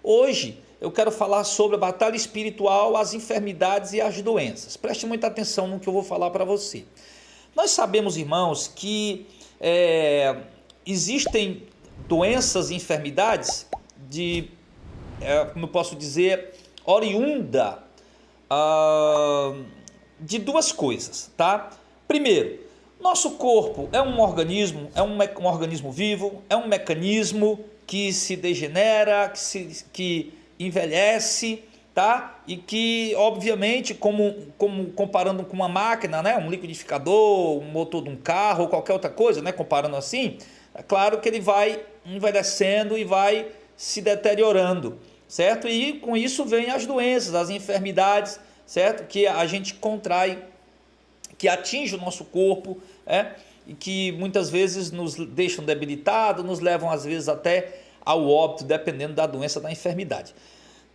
Hoje eu quero falar sobre a batalha espiritual, as enfermidades e as doenças. Preste muita atenção no que eu vou falar para você. Nós sabemos, irmãos, que existem doenças e enfermidades como eu posso dizer, oriunda de duas coisas, tá? Primeiro, nosso corpo é um organismo, um organismo vivo, é um mecanismo que se degenera, que envelhece, tá? E que, obviamente, como comparando com uma máquina, né? Um liquidificador, um motor de um carro ou qualquer outra coisa, né? Comparando assim, é claro que ele vai envelhecendo e vai se deteriorando, certo? E com isso vem as doenças, as enfermidades, certo? Que a gente contrai, que atinge o nosso corpo, e que muitas vezes nos deixam debilitados, nos levam às vezes até ao óbito, dependendo da doença, da enfermidade,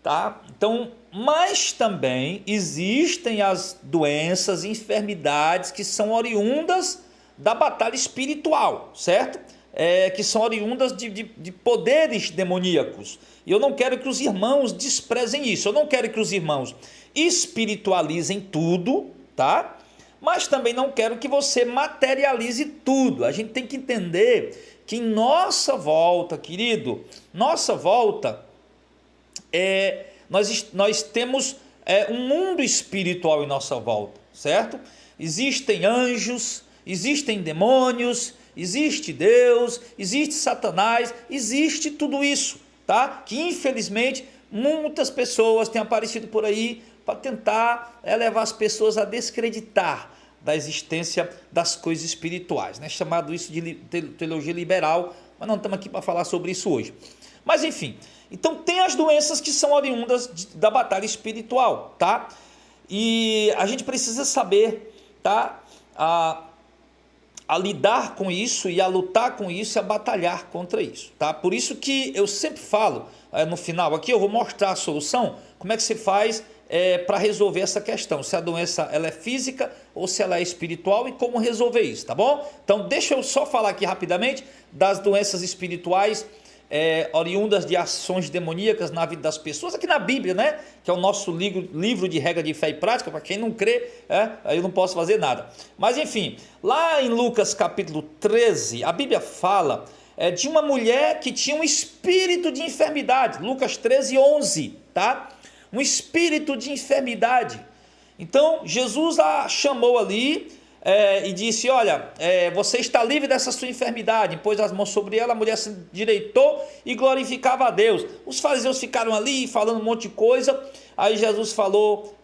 tá? Então, mas também existem as doenças e enfermidades que são oriundas da batalha espiritual, certo? Que são oriundas de poderes demoníacos. E eu não quero que os irmãos desprezem isso, eu não quero que os irmãos espiritualizem tudo, tá? Mas também não quero que você materialize tudo. A gente tem que entender que em nossa volta, querido, nossa volta, nós temos um mundo espiritual em nossa volta, certo? Existem anjos, existem demônios, existe Deus, existe Satanás, existe tudo isso, tá? Que infelizmente muitas pessoas têm aparecido por aí para tentar levar as pessoas a descreditar da existência das coisas espirituais, né? Chamado isso de teologia liberal, mas não estamos aqui para falar sobre isso hoje. Mas enfim, então tem as doenças que são oriundas da batalha espiritual, tá? E a gente precisa saber, tá? A lidar com isso e a lutar com isso e a batalhar contra isso, tá? Por isso que eu sempre falo, no final aqui eu vou mostrar a solução, como é que se faz para resolver essa questão, se a doença ela é física ou se ela é espiritual e como resolver isso, tá bom? Então deixa eu só falar aqui rapidamente das doenças espirituais oriundas de ações demoníacas na vida das pessoas, aqui na Bíblia, né? Que é o nosso livro de regra de fé e prática. Para quem não crê, eu não posso fazer nada. Mas enfim, lá em Lucas capítulo 13, a Bíblia fala de uma mulher que tinha um espírito de enfermidade. Lucas 13, 11, tá? Um espírito de enfermidade. Então Jesus a chamou ali e disse: olha, você está livre dessa sua enfermidade. Pôs as mãos sobre ela, a mulher se endireitou e glorificava a Deus. Os fariseus ficaram ali falando um monte de coisa. Aí Jesus falou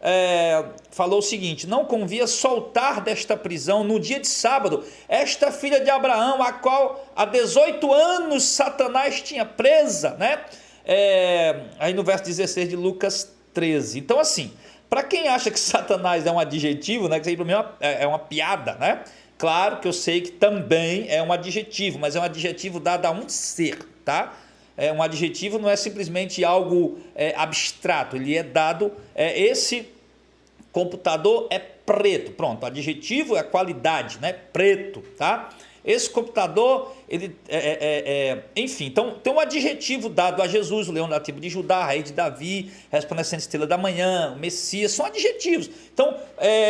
o seguinte: não convia soltar desta prisão no dia de sábado esta filha de Abraão, a qual há 18 anos Satanás tinha presa, né? Aí no verso 16 de Lucas 13. Então assim, para quem acha que Satanás é um adjetivo, né, que isso aí para mim é uma piada, né? Claro que eu sei que também é um adjetivo, mas é um adjetivo dado a um ser, tá? Um adjetivo não é simplesmente algo abstrato, ele é dado, esse computador é preto, pronto, adjetivo é qualidade, né? Preto, tá? Esse computador, ele enfim, então tem um adjetivo dado a Jesus, o leão da tribo de Judá, rei de Davi, resplandecente estrela da manhã, o Messias, são adjetivos. Então,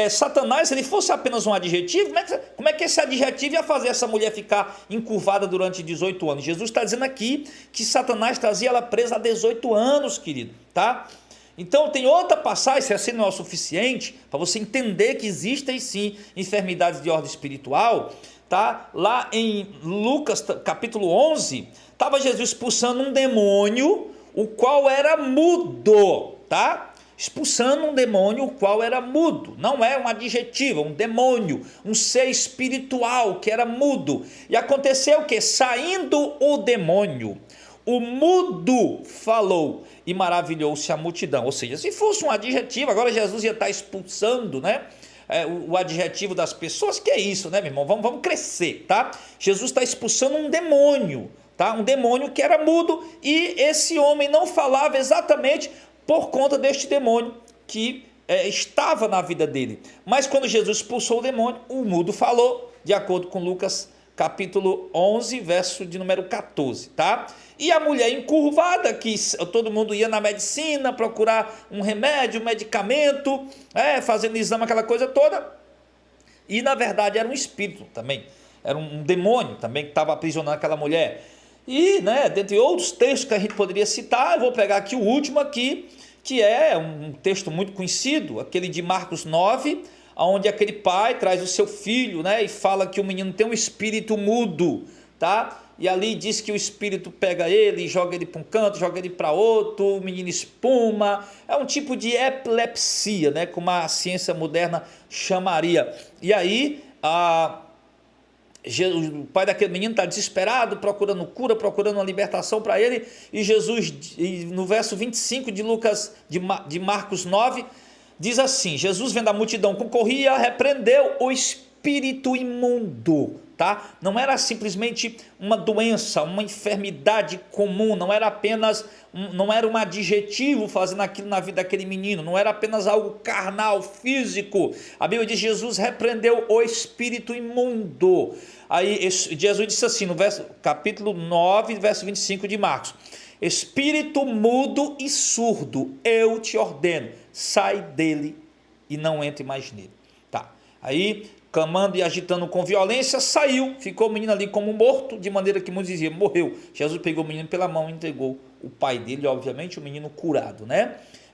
Satanás, se ele fosse apenas um adjetivo, como é que esse adjetivo ia fazer essa mulher ficar encurvada durante 18 anos? Jesus está dizendo aqui que Satanás trazia ela presa há 18 anos, querido, tá? Então tem outra passagem, se assim não é o suficiente, para você entender que existem sim enfermidades de ordem espiritual, tá? Lá em Lucas capítulo 11, estava Jesus expulsando um demônio, o qual era mudo, tá? Expulsando um demônio, o qual era mudo. Não é um adjetivo, um demônio, um ser espiritual que era mudo. E aconteceu o que? Saindo o demônio, o mudo falou e maravilhou-se a multidão. Ou seja, se fosse um adjetivo, agora Jesus ia estar expulsando, né? O adjetivo das pessoas, que é isso, né, meu irmão? Vamos crescer, tá? Jesus está expulsando um demônio, tá? Um demônio que era mudo, e esse homem não falava exatamente por conta deste demônio que estava na vida dele. Mas quando Jesus expulsou o demônio, o mudo falou, de acordo com Lucas capítulo 11, verso de número 14, tá? E a mulher encurvada, que todo mundo ia na medicina procurar um remédio, um medicamento, fazendo exame, aquela coisa toda. E na verdade era um espírito também, era um demônio também que estava aprisionando aquela mulher. E, dentre outros textos que a gente poderia citar, eu vou pegar aqui o último aqui, que é um texto muito conhecido, aquele de Marcos 9, onde aquele pai traz o seu filho, e fala que o menino tem um espírito mudo, tá? E ali diz que o espírito pega ele, joga ele para um canto, joga ele para outro, o menino espuma. É um tipo de epilepsia, como a ciência moderna chamaria. E aí, o pai daquele menino está desesperado, procurando cura, procurando uma libertação para ele. E Jesus, no verso 25 de Marcos 9, diz assim: Jesus, vendo a multidão concorria, repreendeu o espírito imundo. Tá? Não era simplesmente uma doença, uma enfermidade comum, não era apenas não era um adjetivo fazendo aquilo na vida daquele menino, não era apenas algo carnal, físico. A Bíblia diz: Jesus repreendeu o espírito imundo. Aí Jesus disse assim no capítulo 9, verso 25 de Marcos: espírito mudo e surdo, eu te ordeno, sai dele e não entre mais nele. Tá. Aí, clamando e agitando com violência, saiu, ficou o menino ali como morto, de maneira que muitos diziam: morreu. Jesus pegou o menino pela mão e entregou o pai dele, obviamente o menino curado,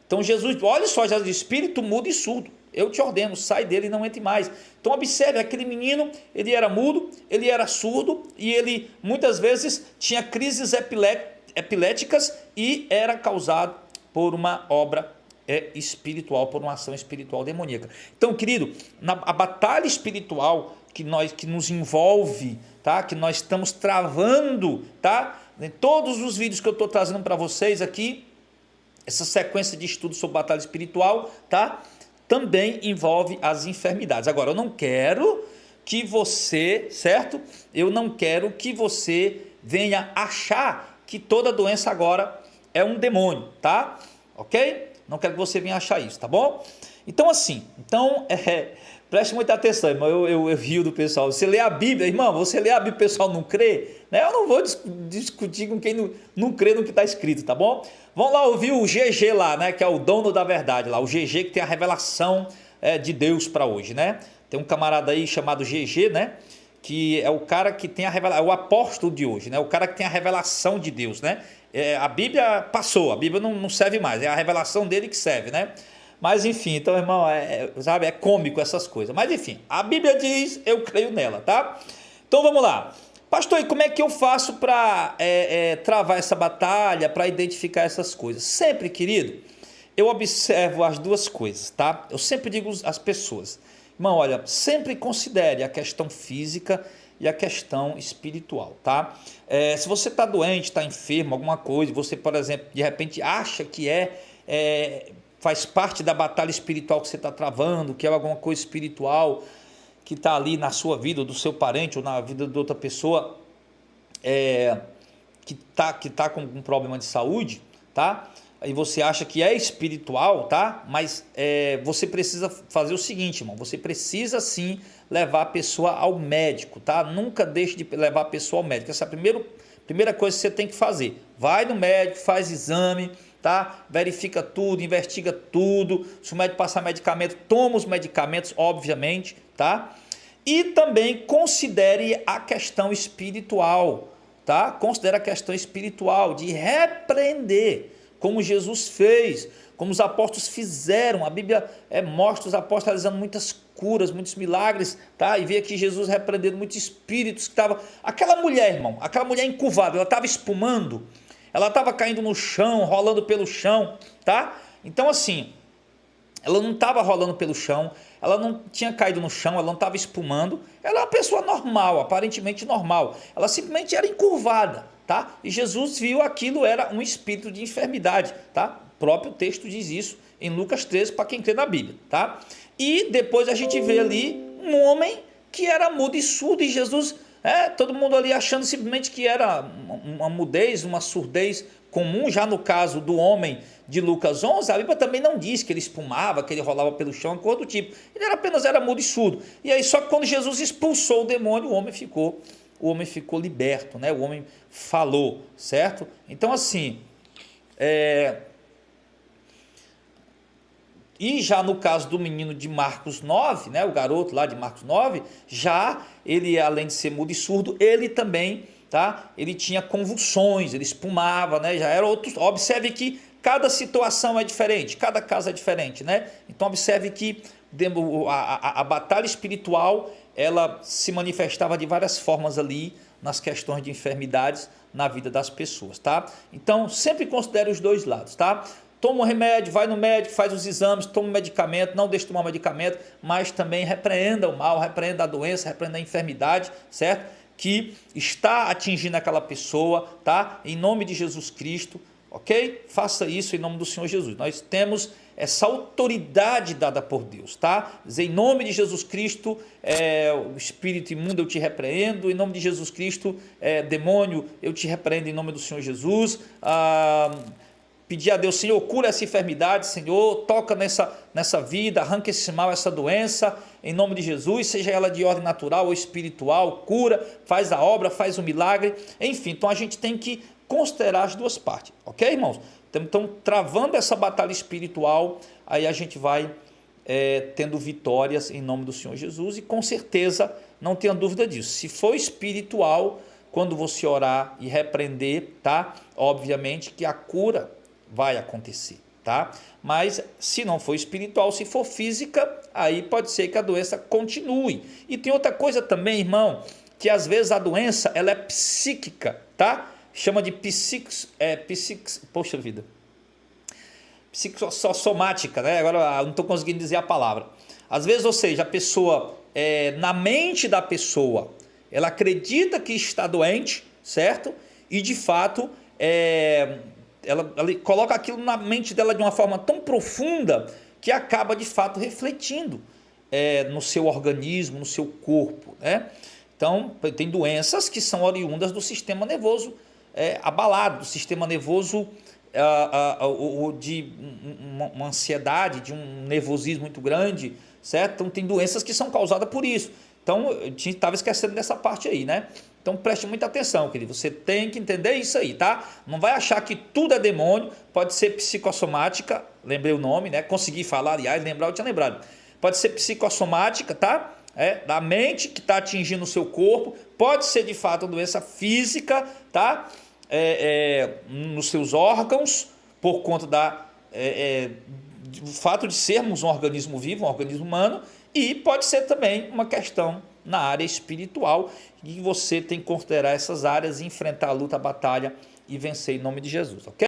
Então Jesus, olha só, Jesus diz: espírito mudo e surdo, eu te ordeno, sai dele e não entre mais. Então observe, aquele menino, ele era mudo, ele era surdo, e ele muitas vezes tinha crises epiléticas, e era causado por uma obra espiritual, por uma ação espiritual demoníaca. Então, querido, a batalha espiritual que nos envolve, tá? Que nós estamos travando, tá? Em todos os vídeos que eu estou trazendo para vocês aqui, essa sequência de estudos sobre batalha espiritual, tá? Também envolve as enfermidades. Agora, eu não quero que você, certo? Eu não quero que você venha achar que toda doença agora é um demônio, tá? Ok? Não quero que você venha achar isso, tá bom? Então assim, preste muita atenção, irmão, eu rio do pessoal. Você lê a Bíblia, irmão, você lê a Bíblia, o pessoal não crê, Eu não vou discutir com quem não crê no que está escrito, tá bom? Vamos lá ouvir o GG lá, que é o dono da verdade lá, o GG que tem a revelação de Deus para hoje, Tem um camarada aí chamado GG, que é o cara que tem a revelação, é o apóstolo de hoje, o cara que tem a revelação de Deus, a Bíblia passou, a Bíblia não serve mais, é a revelação dele que serve, Mas enfim, então, irmão, sabe, é cômico essas coisas. Mas enfim, a Bíblia diz, eu creio nela, tá? Então vamos lá. Pastor, e como é que eu faço para travar essa batalha, para identificar essas coisas? Sempre, querido, eu observo as duas coisas, tá? Eu sempre digo às pessoas: irmão, olha, sempre considere a questão física e a questão espiritual, tá? Se você está doente, está enfermo, alguma coisa, você, por exemplo, de repente acha que faz parte da batalha espiritual que você está travando, que é alguma coisa espiritual que está ali na sua vida, ou do seu parente, ou na vida de outra pessoa, que tá com um problema de saúde, tá? Aí você acha que é espiritual, tá? Mas você precisa fazer o seguinte, irmão, você precisa sim levar a pessoa ao médico, tá? Nunca deixe de levar a pessoa ao médico. Essa é a primeira coisa que você tem que fazer. Vai no médico, faz exame, tá? Verifica tudo, investiga tudo. Se o médico passar medicamento, toma os medicamentos, obviamente, tá? E também considere a questão espiritual, tá? Considere a questão espiritual de repreender, como Jesus fez, como os apóstolos fizeram. A Bíblia mostra os apóstolos realizando muitas curas, muitos milagres, tá? E vê aqui Jesus repreendendo muitos espíritos que estavam... Aquela mulher, irmão, aquela mulher encurvada, ela estava espumando, ela estava caindo no chão, rolando pelo chão, tá? Então assim, ela não estava rolando pelo chão, ela não tinha caído no chão, ela não estava espumando, ela é uma pessoa normal, aparentemente normal, ela simplesmente era encurvada, tá? E Jesus viu aquilo era um espírito de enfermidade, tá? O próprio texto diz isso em Lucas 13, para quem crê na Bíblia, tá? E depois a gente vê ali um homem que era mudo e surdo, e Jesus, todo mundo ali achando simplesmente que era uma mudez, uma surdez comum. Já no caso do homem de Lucas 11, a Bíblia também não diz que ele espumava, que ele rolava pelo chão, coisa do tipo. Ele apenas era mudo e surdo. E aí só que quando Jesus expulsou o demônio, o homem ficou o homem ficou liberto, né? O homem falou, certo? Então assim, e já no caso do menino de Marcos 9, né, o garoto lá de Marcos 9, já ele, além de ser mudo e surdo, ele também, tá? Ele tinha convulsões, ele espumava, né? Já era outro. Observe que cada situação é diferente, cada caso é diferente, né? Então observe que a batalha espiritual, ela se manifestava de várias formas ali nas questões de enfermidades na vida das pessoas, tá? Então sempre considere os dois lados, tá? Toma um remédio, vai no médico, faz os exames, toma um medicamento, não deixe de tomar medicamento, mas também repreenda o mal, repreenda a doença, repreenda a enfermidade, certo? Que está atingindo aquela pessoa, tá? Em nome de Jesus Cristo, ok? Faça isso em nome do Senhor Jesus. Nós temos essa autoridade dada por Deus, tá? Dizer, em nome de Jesus Cristo, o espírito imundo eu te repreendo, em nome de Jesus Cristo, demônio eu te repreendo em nome do Senhor Jesus. Pedir a Deus, Senhor, cura essa enfermidade, Senhor, toca nessa vida, arranca esse mal, essa doença, em nome de Jesus, seja ela de ordem natural ou espiritual, cura, faz a obra, faz o milagre, enfim. Então a gente tem que considerar as duas partes, ok, irmãos? Então, travando essa batalha espiritual, aí a gente vai tendo vitórias em nome do Senhor Jesus, e com certeza, não tenha dúvida disso, se for espiritual, quando você orar e repreender, tá? Obviamente que a cura vai acontecer, tá? Mas se não for espiritual, se for física, aí pode ser que a doença continue. E tem outra coisa também, irmão, que às vezes a doença, ela é psíquica, tá? Chama de poxa vida, psicossomática, né? Agora não estou conseguindo dizer a palavra. Às vezes, ou seja, a pessoa, na mente da pessoa, ela acredita que está doente, certo? E de fato, ela coloca aquilo na mente dela de uma forma tão profunda que acaba de fato refletindo no seu organismo, no seu corpo, né? Então, tem doenças que são oriundas do sistema nervoso abalado, do sistema nervoso de uma ansiedade, de um nervosismo muito grande, certo? Então, tem doenças que são causadas por isso. Então, eu estava esquecendo dessa parte aí, né? Então, preste muita atenção, querido. Você tem que entender isso aí, tá? Não vai achar que tudo é demônio. Pode ser psicossomática, lembrei o nome, né? Consegui falar, aliás, lembrar, eu tinha lembrado. Pode ser psicossomática, tá? Da mente que está atingindo o seu corpo. Pode ser, de fato, uma doença física, tá? Nos seus órgãos, por conta do fato de sermos um organismo vivo, um organismo humano. E pode ser também uma questão na área espiritual, e você tem que considerar essas áreas, enfrentar a luta, a batalha e vencer em nome de Jesus, ok?